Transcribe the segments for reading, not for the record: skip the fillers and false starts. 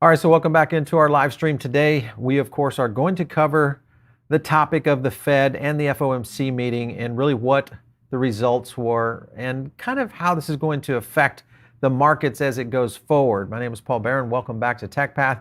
All right, so welcome back into our live stream today. We, of course, are going to cover the topic of the Fed and the FOMC meeting and really what the results were and kind of how this is going to affect the markets as it goes forward. My name is Paul Barron. Welcome back to Tech Path.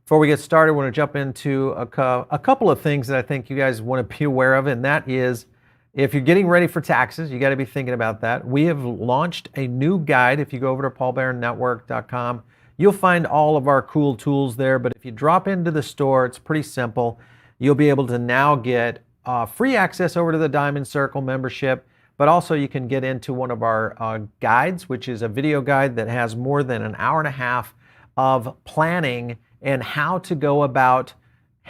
Before we get started, I want to jump into a couple of things that I think you guys want to be aware of, and that is if you're getting ready for taxes, you got to be thinking about that. We have launched a new guide. If you go over to paulbarronnetwork.com, you'll find all of our cool tools there, but if you drop into the store, it's pretty simple. You'll be able to now get free access over to the Diamond Circle membership, but also you can get into one of our guides, which is a video guide that has more than an hour and a half of planning and how to go about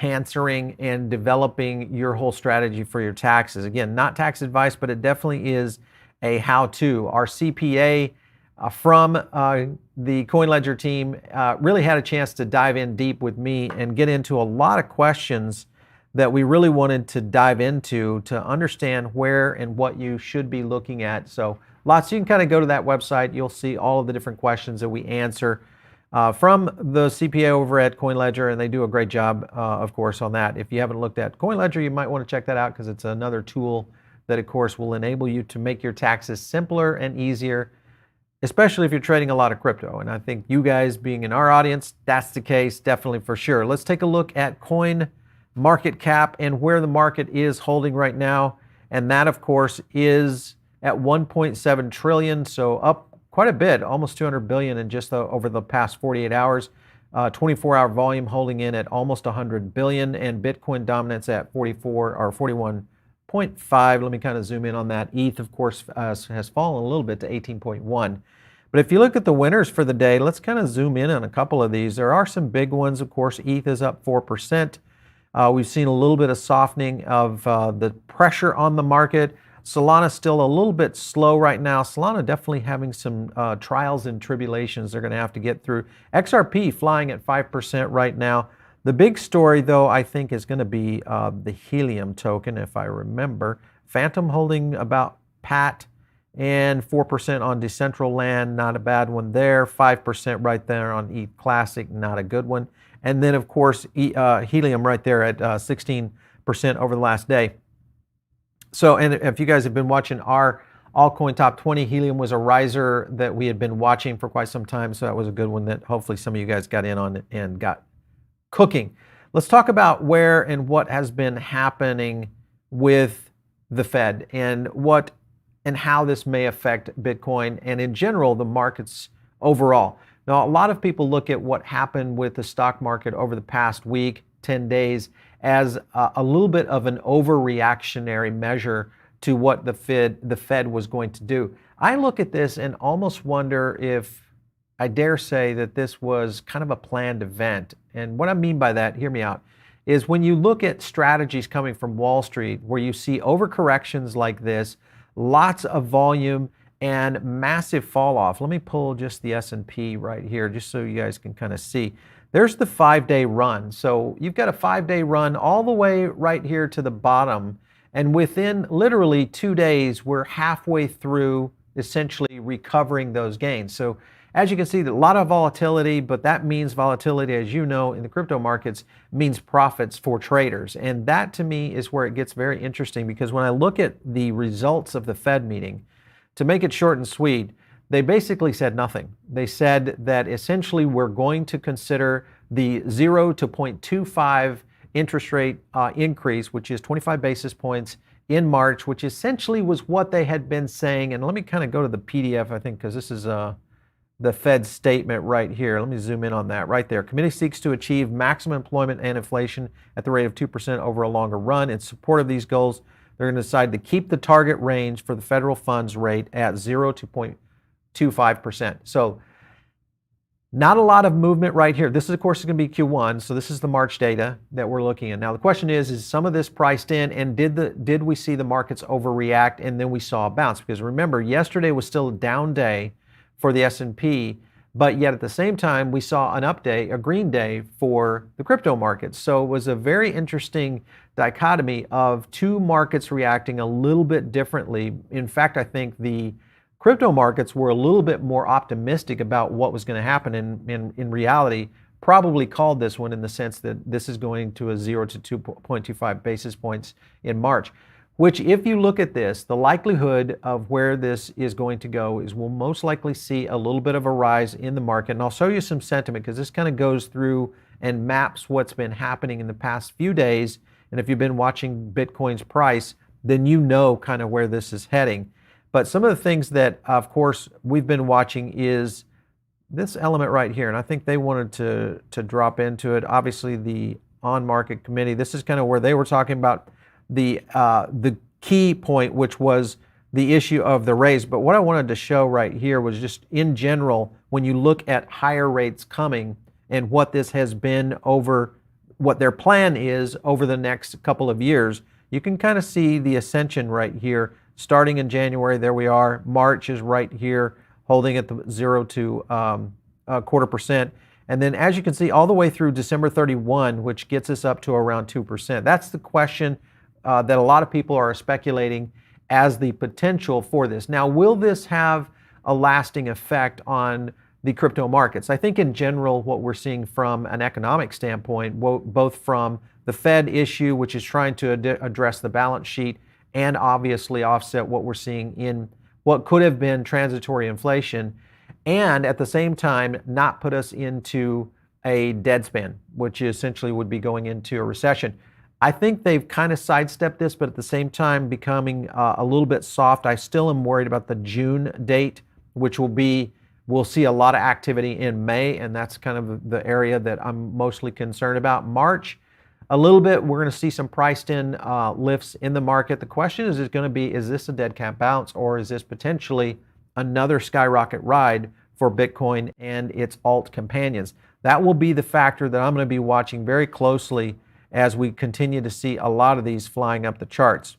answering and developing your whole strategy for your taxes. Again, not tax advice, but it definitely is a how-to. Our CPA from the CoinLedger team really had a chance to dive in deep with me and get into a lot of questions that we really wanted to dive into to understand where and what you should be looking at. So lots, you can kind of go to that website. You'll see all of the different questions that we answer from the CPA over at CoinLedger, and they do a great job, of course, on that. If you haven't looked at CoinLedger, you might want to check that out because it's another tool that, of course, will enable you to make your taxes simpler and easier, especially if you're trading a lot of crypto. And I think you guys being in our audience, that's the case, definitely for sure. Let's take a look at coin market cap and where the market is holding right now. And that, of course, is at 1.7 trillion, so up quite a bit, almost 200 billion in just over the past 48 hours. 24-hour volume holding in at almost 100 billion, and Bitcoin dominance at 44 or 41.5. Let me kind of zoom in on that. ETH, of course, has fallen a little bit to 18.1. But if you look at the winners for the day, let's kind of zoom in on a couple of these. There are some big ones, of course. ETH is up 4%. We've seen a little bit of softening of the pressure on the market. Solana still a little bit slow right now. Solana definitely having some trials and tribulations they're going to have to get through. XRP flying at 5% right now. The big story, though, I think is going to be the Helium token, if I remember. Phantom holding about pat, and 4% on Decentraland, not a bad one there. 5% right there on ETH Classic, not a good one. And then, of course, Helium right there at 16% over the last day. So, and if you guys have been watching our Altcoin Top 20, Helium was a riser that we had been watching for quite some time. So that was a good one that hopefully some of you guys got in on and got cooking. Let's talk about where and what has been happening with the Fed and what and how this may affect Bitcoin and in general the markets overall. Now, a lot of people look at what happened with the stock market over the past week, 10 days, as a little bit of an overreactionary measure to what the Fed was going to do. I look at this and almost wonder if I dare say that this was kind of a planned event. And what I mean by that, hear me out, is when you look at strategies coming from Wall Street where you see overcorrections like this, lots of volume and massive fall off. Let me pull just the S&P right here just so you guys can kind of see. There's the 5-day run. So you've got a 5-day run all the way right here to the bottom. And within literally 2 days, we're halfway through essentially recovering those gains. So as you can see, a lot of volatility, but that means volatility, as you know, in the crypto markets means profits for traders. And that to me is where it gets very interesting, because when I look at the results of the Fed meeting, to make it short and sweet, they basically said nothing. They said that essentially we're going to consider the 0 to 0.25 interest rate increase, which is 25 basis points in March, which essentially was what they had been saying. And let me kind of go to the PDF, I think, because this is the Fed statement right here. Let me zoom in on that right there. Committee seeks to achieve maximum employment and inflation at the rate of 2% over a longer run. In support of these goals, they're going to decide to keep the target range for the federal funds rate at 0 to 0.25%. So not a lot of movement right here. This is, of course, going to be Q1. So this is the March data that we're looking at. Now, the question is some of this priced in, and did we see the markets overreact and then we saw a bounce? Because remember, yesterday was still a down day for the S&P, but yet at the same time, we saw an up day, a green day for the crypto markets. So it was a very interesting dichotomy of two markets reacting a little bit differently. In fact, I think the crypto markets were a little bit more optimistic about what was going to happen. In reality, probably called this one in the sense that this is going to a 0 to 2.25 basis points in March, which if you look at this, the likelihood of where this is going to go is we'll most likely see a little bit of a rise in the market. And I'll show you some sentiment because this kind of goes through and maps what's been happening in the past few days. And if you've been watching Bitcoin's price, then you know kind of where this is heading. But some of the things that, of course, we've been watching is this element right here. And I think they wanted to drop into it. Obviously, the on-market committee, this is kind of where they were talking about the key point, which was the issue of the raise. But what I wanted to show right here was just in general, when you look at higher rates coming and what this has been over, what their plan is over the next couple of years, you can kind of see the ascension right here. Starting in January, there we are. March is right here, holding at the 0 to a quarter percent. And then as you can see, all the way through December 31, which gets us up to around 2%. That's the question that a lot of people are speculating as the potential for this. Now, will this have a lasting effect on the crypto markets? I think in general, what we're seeing from an economic standpoint, both from the Fed issue, which is trying to address the balance sheet, and obviously offset what we're seeing in what could have been transitory inflation, and at the same time not put us into a dead span, which essentially would be going into a recession. I think they've kind of sidestepped this, but at the same time becoming a little bit soft. I still am worried about the June date, which we'll see a lot of activity in May, and that's kind of the area that I'm mostly concerned about. March, a little bit, we're going to see some priced in lifts in the market. The question is going to be, is this a dead cat bounce, or is this potentially another skyrocket ride for Bitcoin and its alt companions? That will be the factor that I'm going to be watching very closely as we continue to see a lot of these flying up the charts.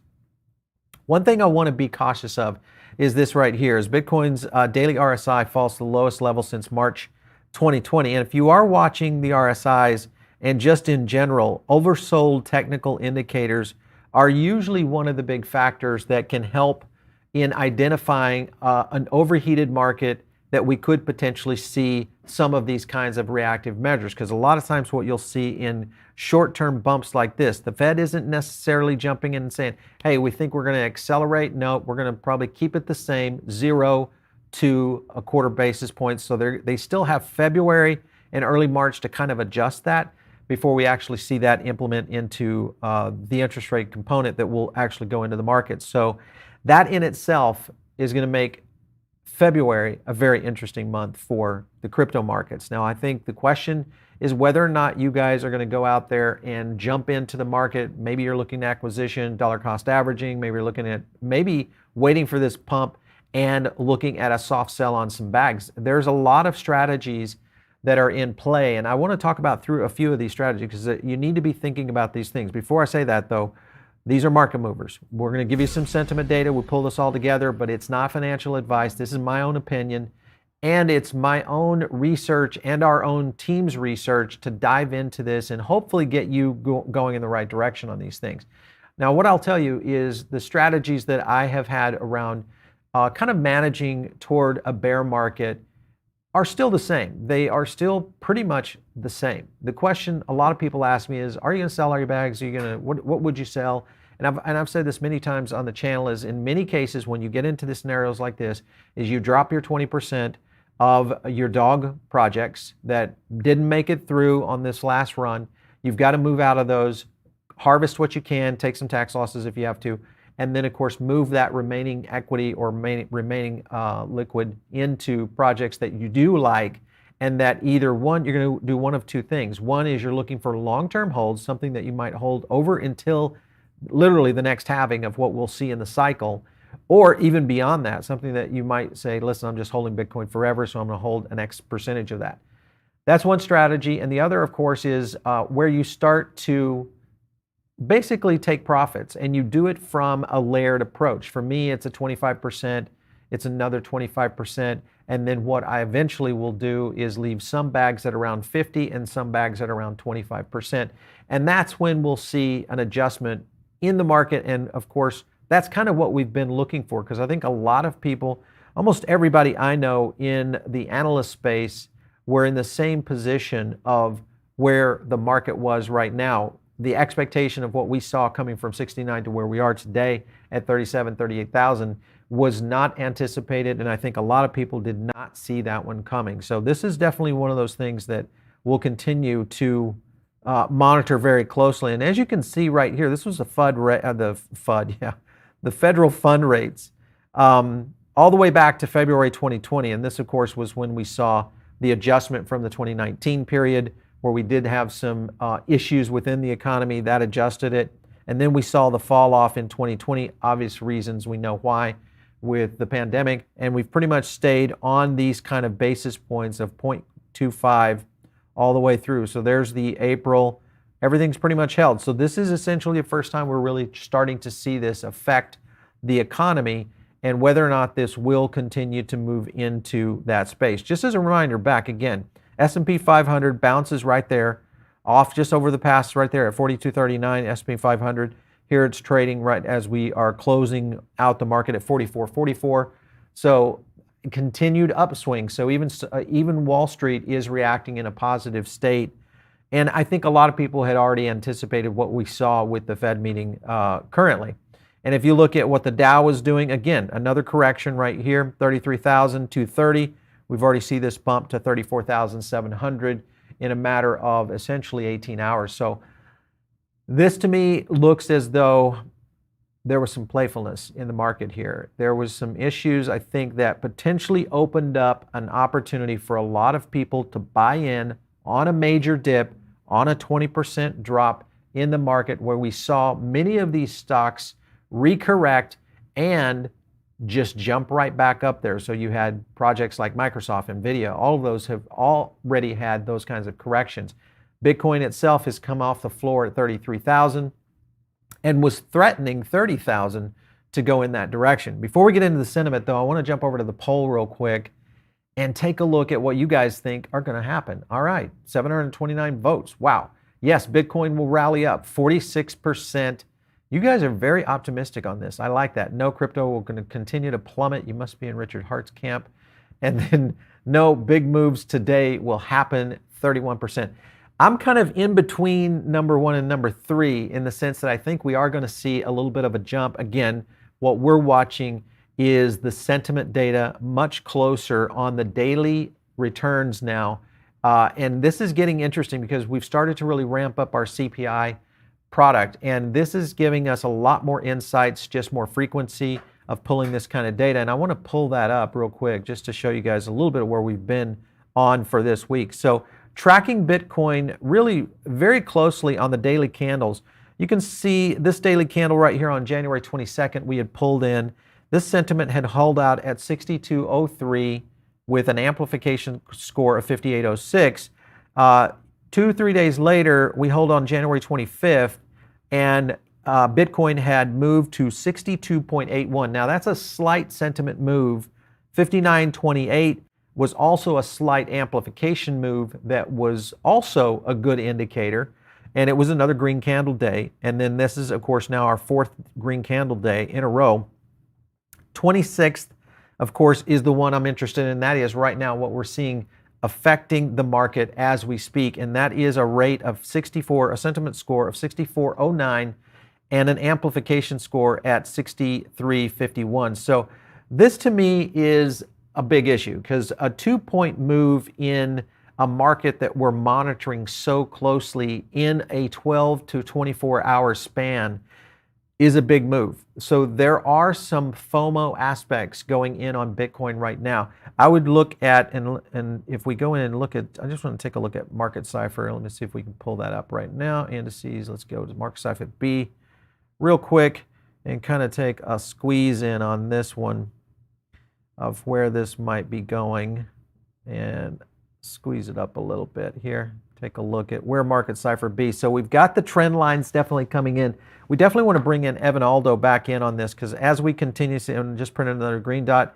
One thing I want to be cautious of is this right here, is Bitcoin's daily RSI falls to the lowest level since March 2020. And if you are watching the RSIs, and just in general, oversold technical indicators are usually one of the big factors that can help in identifying an overheated market that we could potentially see some of these kinds of reactive measures. Because a lot of times what you'll see in short-term bumps like this, the Fed isn't necessarily jumping in and saying, hey, we think we're going to accelerate. No, we're going to probably keep it the same, 0 to a quarter basis points. So they still have February and early March to kind of adjust that before we actually see that implement into the interest rate component that will actually go into the market. So that in itself is going to make February a very interesting month for the crypto markets. Now, I think the question is whether or not you guys are going to go out there and jump into the market. Maybe you're looking at acquisition, dollar cost averaging. Maybe you're looking at waiting for this pump and looking at a soft sell on some bags. There's a lot of strategies that are in play, and I want to talk about through a few of these strategies because you need to be thinking about these things. Before I say that though, these are market movers. We're going to give you some sentiment data. We pull this all together, but it's not financial advice. This is my own opinion, and it's my own research and our own team's research to dive into this and hopefully get you going in the right direction on these things. Now, what I'll tell you is the strategies that I have had around kind of managing toward a bear market are still the same. They are still pretty much the same. The question a lot of people ask me is, are you going to sell all your bags? Are you going to, what would you sell? And I've said this many times on the channel, is in many cases when you get into the scenarios like this, is you drop your 20% of your dog projects that didn't make it through on this last run. You've got to move out of those, harvest what you can, take some tax losses if you have to, and then of course move that remaining equity or remaining liquid into projects that you do like, and that either one, you're going to do one of two things. One is you're looking for long-term holds, something that you might hold over until literally the next halving of what we'll see in the cycle, or even beyond that, something that you might say, listen, I'm just holding Bitcoin forever, so I'm going to hold an X percentage of that. That's one strategy. And the other, of course, is where you start to basically take profits, and you do it from a layered approach. For me, it's a 25%, it's another 25%, and then what I eventually will do is leave some bags at around 50 and some bags at around 25%. And that's when we'll see an adjustment in the market. And of course, that's kind of what we've been looking for, because I think a lot of people, almost everybody I know in the analyst space, we're in the same position of where the market was right now. The expectation of what we saw coming from 69 to where we are today at 37, 38,000 was not anticipated, and I think a lot of people did not see that one coming. So this is definitely one of those things that we'll continue to monitor very closely. And as you can see right here, this was the the federal fund rates all the way back to February 2020. And this, of course, was when we saw the adjustment from the 2019 period, where we did have some issues within the economy that adjusted it. And then we saw the fall off in 2020, obvious reasons, we know why, with the pandemic. And we've pretty much stayed on these kind of basis points of 0.25 all the way through. So there's the April, everything's pretty much held. So this is essentially the first time we're really starting to see this affect the economy, and whether or not this will continue to move into that space. Just as a reminder, back again, S&P 500 bounces right there, off just over the past right there at 42.39, S&P 500. Here it's trading right as we are closing out the market at 44.44. So continued upswing. So even Wall Street is reacting in a positive state. And I think a lot of people had already anticipated what we saw with the Fed meeting currently. And if you look at what the Dow was doing, again, another correction right here, 33,230. We've already seen this bump to 34,700 in a matter of essentially 18 hours. So this to me looks as though there was some playfulness in the market here. There was some issues, I think, that potentially opened up an opportunity for a lot of people to buy in on a major dip, on a 20% drop in the market, where we saw many of these stocks recorrect and just jump right back up there. So you had projects like Microsoft, Nvidia, all of those have already had those kinds of corrections. Bitcoin itself has come off the floor at 33,000 and was threatening 30,000 to go in that direction. Before we get into the sentiment, though, I want to jump over to the poll real quick and take a look at what you guys think are going to happen. All right, 729 votes. Wow. Yes, Bitcoin will rally up 46%. You guys are very optimistic on this. I like that. No, crypto will going to continue to plummet. You must be in Richard Hart's camp. And then no, big moves today will happen, 31%. I'm kind of in between number one and number three, in the sense that I think we are going to see a little bit of a jump. Again, what we're watching is the sentiment data much closer on the daily returns now. And this is getting interesting because we've started to really ramp up our CPI product. And this is giving us a lot more insights, just more frequency of pulling this kind of data. And I want to pull that up real quick just to show you guys a little bit of where we've been on for this week. So tracking Bitcoin really very closely on the daily candles. You can see this daily candle right here on January 22nd, we had pulled in. This sentiment had held out at 62.03 with an amplification score of 58.06. 2-3 days later, we hold on January 25th, and Bitcoin had moved to 62.81. Now that's a slight sentiment move. 59.28 was also a slight amplification move that was also a good indicator, and it was another green candle day. And then this is, of course, now our fourth green candle day in a row. 26th, of course, is the one I'm interested in. That is right now what we're seeing affecting the market as we speak, and that is a rate of 64, a sentiment score of 64.09, and an amplification score at 63.51. So this to me is a big issue, because a 2-point move in a market that we're monitoring so closely in a 12 to 24 hour span is a big move. So there are some FOMO aspects going in on Bitcoin right now. I would look at, and if we go in and look at, I just want to take a look at Market Cipher. Let me see if we can pull that up right now. Indices, let's go to Market Cipher B real quick and kind of take a squeeze in on this one of where this might be going, and squeeze it up a little bit here. Take a look at where Market Cipher B. So we've got the trend lines definitely coming in. We definitely want to bring in Evan Aldo back in on this, because as we continue to, and just print another green dot.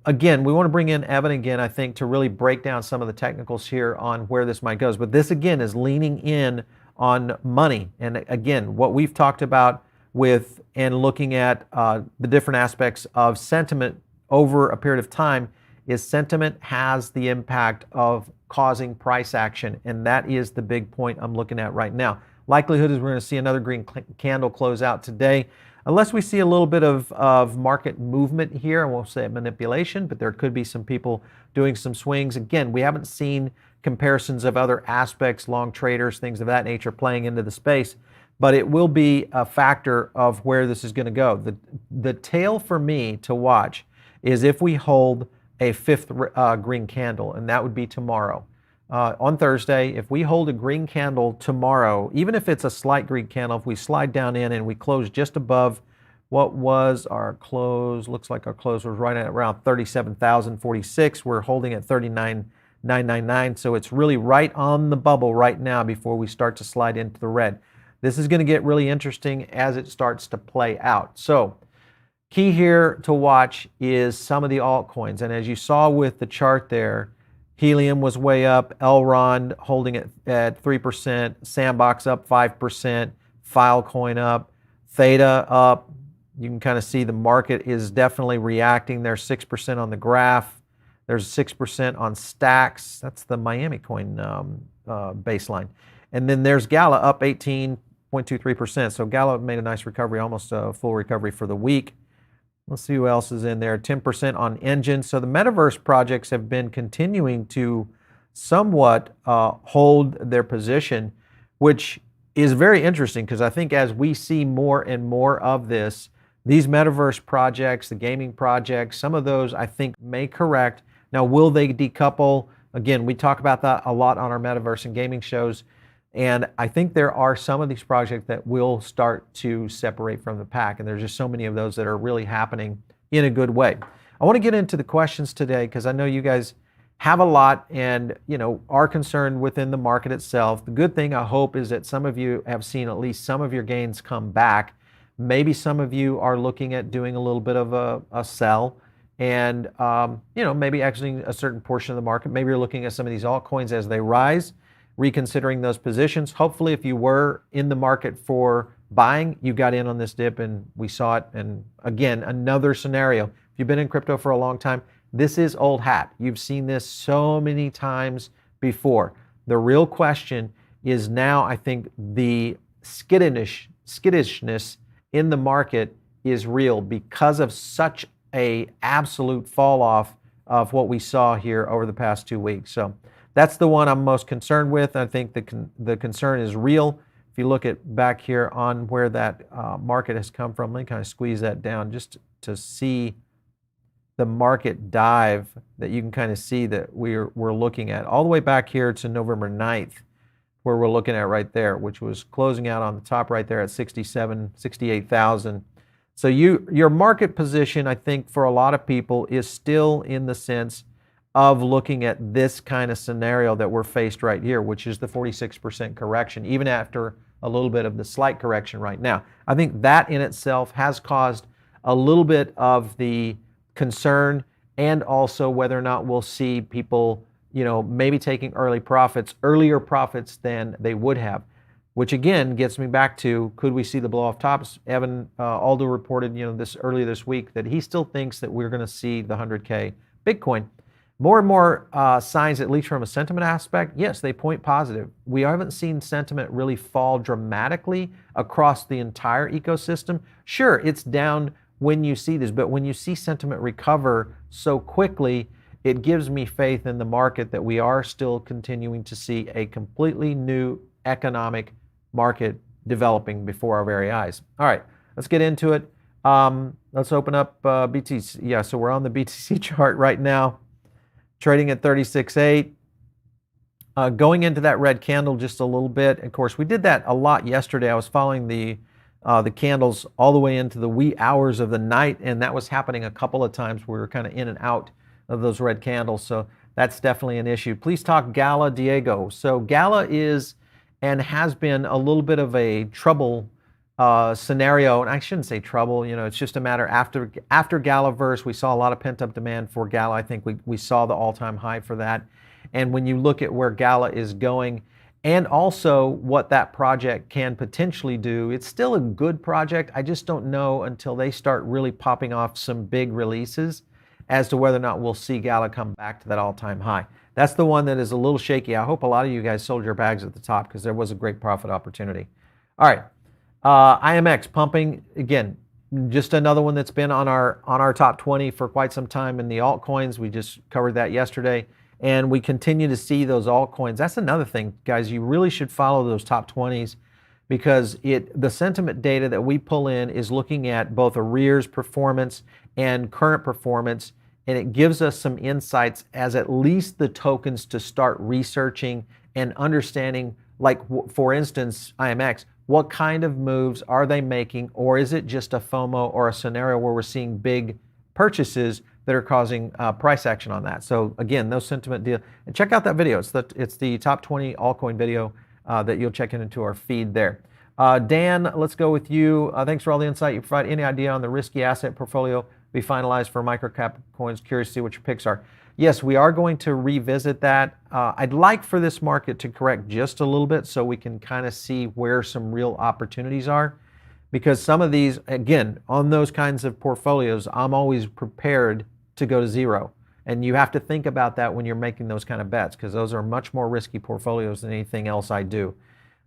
Again, we want to bring in Evan again, I think, to really break down some of the technicals here on where this might go. But this again is leaning in on money. And again, what we've talked about with and looking at the different aspects of sentiment over a period of time is sentiment has the impact of causing price action, and that is the big point I'm looking at right now. Likelihood is we're going to see another green candle close out today, unless we see a little bit of market movement here. I won't say manipulation, but there could be some people doing some swings. Again, we haven't seen comparisons of other aspects, long traders, things of that nature playing into the space, but it will be a factor of where this is going to go. The tail for me to watch is if we hold a fifth green candle, and that would be tomorrow. On Thursday, if we hold a green candle tomorrow, even if it's a slight green candle, if we slide down in and we close just above what was our close, looks like our close was right at around 37,046. We're holding at 39,999. So it's really right on the bubble right now before we start to slide into the red. This is going to get really interesting as it starts to play out. So key here to watch is some of the altcoins. And as you saw with the chart there, Helium was way up, Elrond holding it at 3%, Sandbox up 5%, Filecoin up, Theta up. You can kind of see the market is definitely reacting. There's 6% on the graph. There's 6% on Stacks. That's the Miami coin baseline. And then there's Gala up 18.23%. So Gala made a nice recovery, almost a full recovery for the week. Let's see who else is in there. 10% on Engine. So the Metaverse projects have been continuing to somewhat hold their position, which is very interesting because I think as we see more and more of this, these Metaverse projects, the gaming projects, some of those I think may correct. Now, will they decouple? Again, we talk about that a lot on our Metaverse and gaming shows. And I think there are some of these projects that will start to separate from the pack. And there's just so many of those that are really happening in a good way. I want to get into the questions today because I know you guys have a lot and are concerned within the market itself. The good thing I hope is that some of you have seen at least some of your gains come back. Maybe some of you are looking at doing a little bit of a sell and maybe exiting a certain portion of the market. Maybe you're looking at some of these altcoins as they rise, reconsidering those positions. Hopefully, if you were in the market for buying, you got in on this dip and we saw it. And again, another scenario. If you've been in crypto for a long time, this is old hat. You've seen this so many times before. The real question is now, I think the skittishness in the market is real because of such a absolute fall off of what we saw here over the past 2 weeks. So that's the one I'm most concerned with. I think the concern is real. If you look at back here on where that market has come from, let me kind of squeeze that down just to see the market dive that you can kind of see that we're looking at. All the way back here to November 9th, where we're looking at right there, which was closing out on the top right there at 68,000. So your market position, I think, for a lot of people is still in the sense of looking at this kind of scenario that we're faced right here, which is the 46% correction, even after a little bit of the slight correction right now. I think that in itself has caused a little bit of the concern and also whether or not we'll see people, maybe taking earlier profits than they would have, which again gets me back to, could we see the blow off tops? Evan Aldo reported, earlier this week that he still thinks that we're going to see the 100K Bitcoin. More and more signs, at least from a sentiment aspect, yes, they point positive. We haven't seen sentiment really fall dramatically across the entire ecosystem. Sure, it's down when you see this, but when you see sentiment recover so quickly, it gives me faith in the market that we are still continuing to see a completely new economic market developing before our very eyes. All right, let's get into it. Let's open up BTC. Yeah, so we're on the BTC chart right now, trading at 36.8. Going into that red candle just a little bit. Of course, we did that a lot yesterday. I was following the candles all the way into the wee hours of the night, and that was happening a couple of times. We were kind of in and out of those red candles, so that's definitely an issue. Please talk Gala, Diego. So Gala is and has been a little bit of a trouble scenario, and I shouldn't say trouble. It's just a matter after Galaverse, we saw a lot of pent-up demand for Gala. I think we saw the all-time high for that. And when you look at where Gala is going, and also what that project can potentially do, it's still a good project. I just don't know until they start really popping off some big releases. as to whether or not we'll see Gala come back to that all-time high. That's the one that is a little shaky. I hope a lot of you guys sold your bags at the top because there was a great profit opportunity. All right, IMX pumping again. Just another one that's been on our top 20 for quite some time in the altcoins. We just covered that yesterday, and we continue to see those altcoins. That's another thing, guys. You really should follow those top 20s because the sentiment data that we pull in is looking at both arrears performance and current performance, and it gives us some insights as at least the tokens to start researching and understanding, like for instance, IMX. What kind of moves are they making, or is it just a FOMO or a scenario where we're seeing big purchases that are causing price action on that? So again, those sentiment deals. And check out that video. It's the top 20 altcoin video that you'll check into our feed there. Dan, let's go with you. Thanks for all the insight you provide. Any idea on the risky asset portfolio be finalized for microcap coins? Curious to see what your picks are. Yes, we are going to revisit that. I'd like for this market to correct just a little bit so we can kind of see where some real opportunities are. Because some of these, again, on those kinds of portfolios, I'm always prepared to go to zero. And you have to think about that when you're making those kind of bets, because those are much more risky portfolios than anything else I do.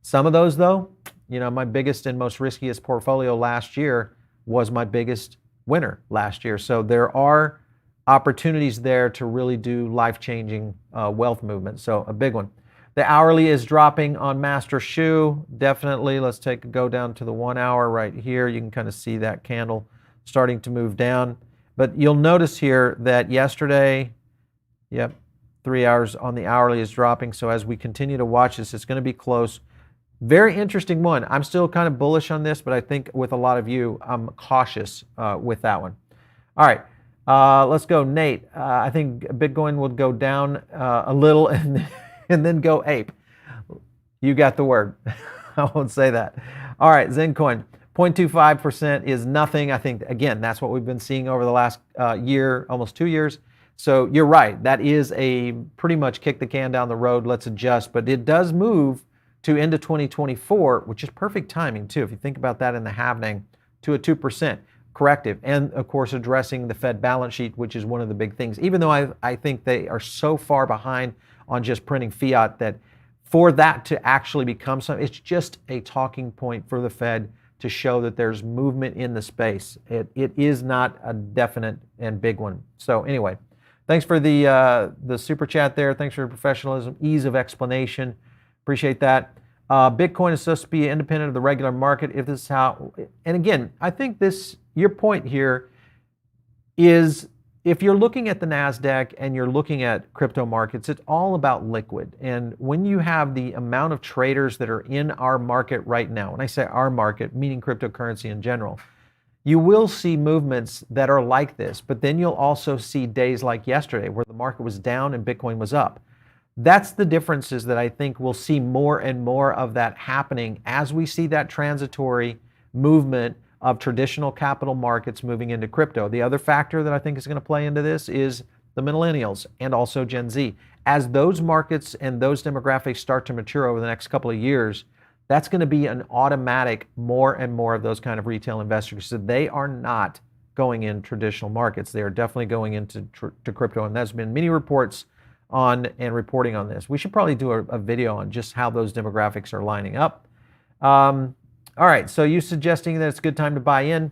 Some of those, though, you know, my biggest and most riskiest portfolio last year was my biggest winner last year. So there are opportunities there to really do life-changing wealth movement. So a big one. The hourly is dropping on Master Shoe. Definitely. Let's go down to the 1 hour right here. You can kind of see that candle starting to move down. But you'll notice here that yesterday, 3 hours on the hourly is dropping. So as we continue to watch this, it's going to be close. Very interesting one. I'm still kind of bullish on this, but I think with a lot of you, I'm cautious with that one. All right. Let's go, Nate. I think Bitcoin would go down a little and then go ape. You got the word. I won't say that. All right, Zencoin, 0.25% is nothing. I think, again, that's what we've been seeing over the last year, almost 2 years. So you're right. That is a pretty much kick the can down the road. Let's adjust. But it does move to into 2024, which is perfect timing, too. If you think about that in the halving, to a 2%. Corrective, and of course addressing the Fed balance sheet, which is one of the big things. Even though I think they are so far behind on just printing fiat that for that to actually become something, it's just a talking point for the Fed to show that there's movement in the space. It is not a definite and big one. So anyway, thanks for the super chat there. Thanks for your professionalism, ease of explanation. Appreciate that. Bitcoin is supposed to be independent of the regular market. If this is how, and again, I think your point here is if you're looking at the NASDAQ and you're looking at crypto markets, it's all about liquid. And when you have the amount of traders that are in our market right now, when I say our market, meaning cryptocurrency in general, you will see movements that are like this, but then you'll also see days like yesterday where the market was down and Bitcoin was up. That's the differences that I think we'll see more and more of that happening as we see that transitory movement of traditional capital markets moving into crypto. The other factor that I think is going to play into this is the millennials and also Gen Z. As those markets and those demographics start to mature over the next couple of years, that's going to be an automatic more and more of those kind of retail investors. So they are not going in traditional markets. They are definitely going into crypto. And there's been many reports on and reporting on this. We should probably do a video on just how those demographics are lining up. All right, so you suggesting that it's a good time to buy in.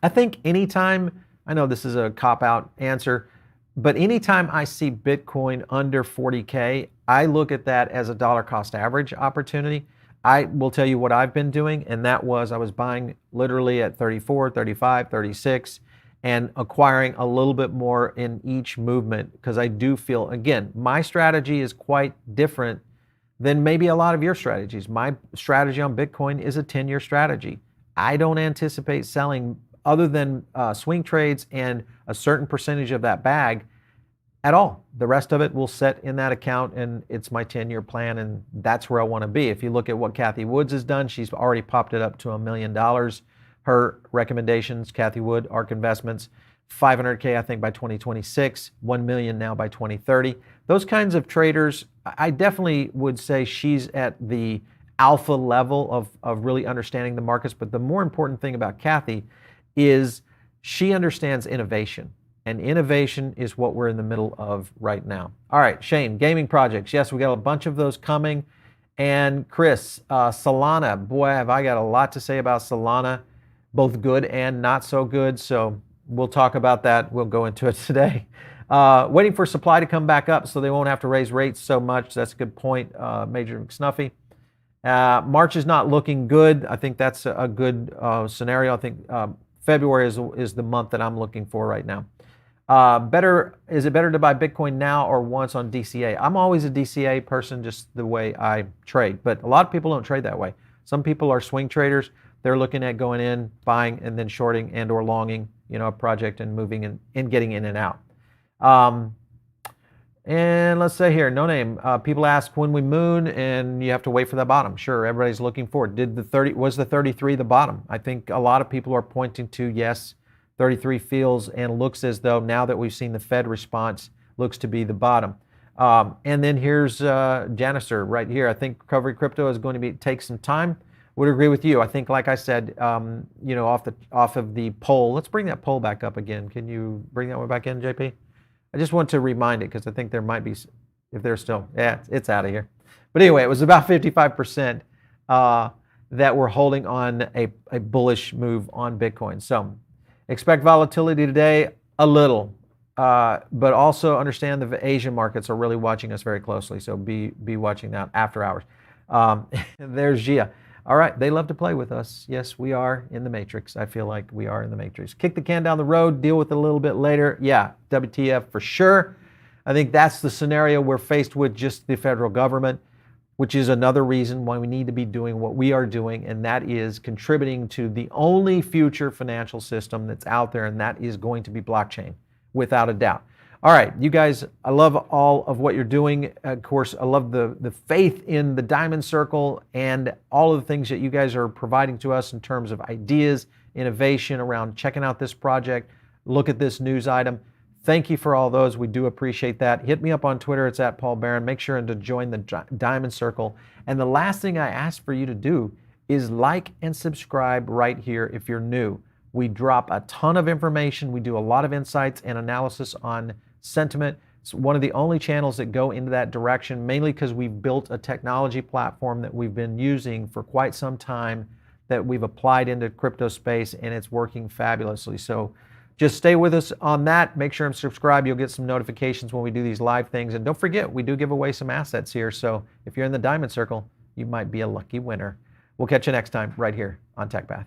I think anytime, I know this is a cop-out answer, but anytime I see Bitcoin under 40K, I look at that as a dollar cost average opportunity. I will tell you what I've been doing, and that was I was buying literally at 34, 35, 36, and acquiring a little bit more in each movement because I do feel, again, my strategy is quite different than maybe a lot of your strategies. My strategy on Bitcoin is a 10-year strategy. I don't anticipate selling other than swing trades and a certain percentage of that bag at all. The rest of it will set in that account, and it's my 10-year plan, and that's where I want to be. If you look at what Kathy Woods has done, she's already popped it up to $1 million. Her recommendations, Kathy Wood, ARK Investments, 500K, I think, by 2026, 1 million now by 2030. Those kinds of traders, I definitely would say she's at the alpha level of really understanding the markets. But the more important thing about Kathy is she understands innovation. and innovation is what we're in the middle of right now. All right, Shane, gaming projects. Yes, we got a bunch of those coming. And Chris, Solana. Boy, have I got a lot to say about Solana, both good and not so good. So we'll talk about that. We'll go into it today. Waiting for supply to come back up so they won't have to raise rates so much. That's a good point, Major McSnuffy. March is not looking good. I think that's a good scenario. I think February is the month that I'm looking for right now. Is it better to buy Bitcoin now or once on DCA? I'm always a DCA person, just the way I trade. But a lot of people don't trade that way. Some people are swing traders. They're looking at going in, buying, and then shorting and or longing, a project and moving in and getting in and out. And let's say here, no name. People ask when we moon, and you have to wait for the bottom. Sure, everybody's looking for it. Was the 33 the bottom? I think a lot of people are pointing to yes. 33 feels and looks as though now that we've seen the Fed response, looks to be the bottom. And then here's Janicer right here. I think recovery crypto is going to take some time. Would agree with you. I think, like I said, off of the poll. Let's bring that poll back up again. Can you bring that one back in, JP? I just want to remind it because I think there might be, if there's still, it's out of here. But anyway, it was about 55% that were holding on a bullish move on Bitcoin. So expect volatility today, a little, but also understand the Asian markets are really watching us very closely. So be watching that after hours. There's Gia. All right, they love to play with us. Yes, we are in the matrix. I feel like we are in the matrix. Kick the can down the road, deal with it a little bit later. Yeah, WTF for sure. I think that's the scenario we're faced with, just the federal government, which is another reason why we need to be doing what we are doing, and that is contributing to the only future financial system that's out there, and that is going to be blockchain, without a doubt. All right, you guys, I love all of what you're doing. Of course, I love the faith in the Diamond Circle and all of the things that you guys are providing to us in terms of ideas, innovation around checking out this project, look at this news item. Thank you for all those. We do appreciate that. Hit me up on Twitter. It's @PaulBaron. Make sure to join the Diamond Circle. And the last thing I ask for you to do is like and subscribe right here if you're new. We drop a ton of information. We do a lot of insights and analysis on sentiment. It's one of the only channels that go into that direction, mainly because we've built a technology platform that we've been using for quite some time that we've applied into crypto space, and it's working fabulously. So just stay with us on that. Make sure and subscribe. You'll get some notifications when we do these live things. And don't forget, we do give away some assets here. So if you're in the Diamond Circle, you might be a lucky winner. We'll catch you next time right here on TechPath.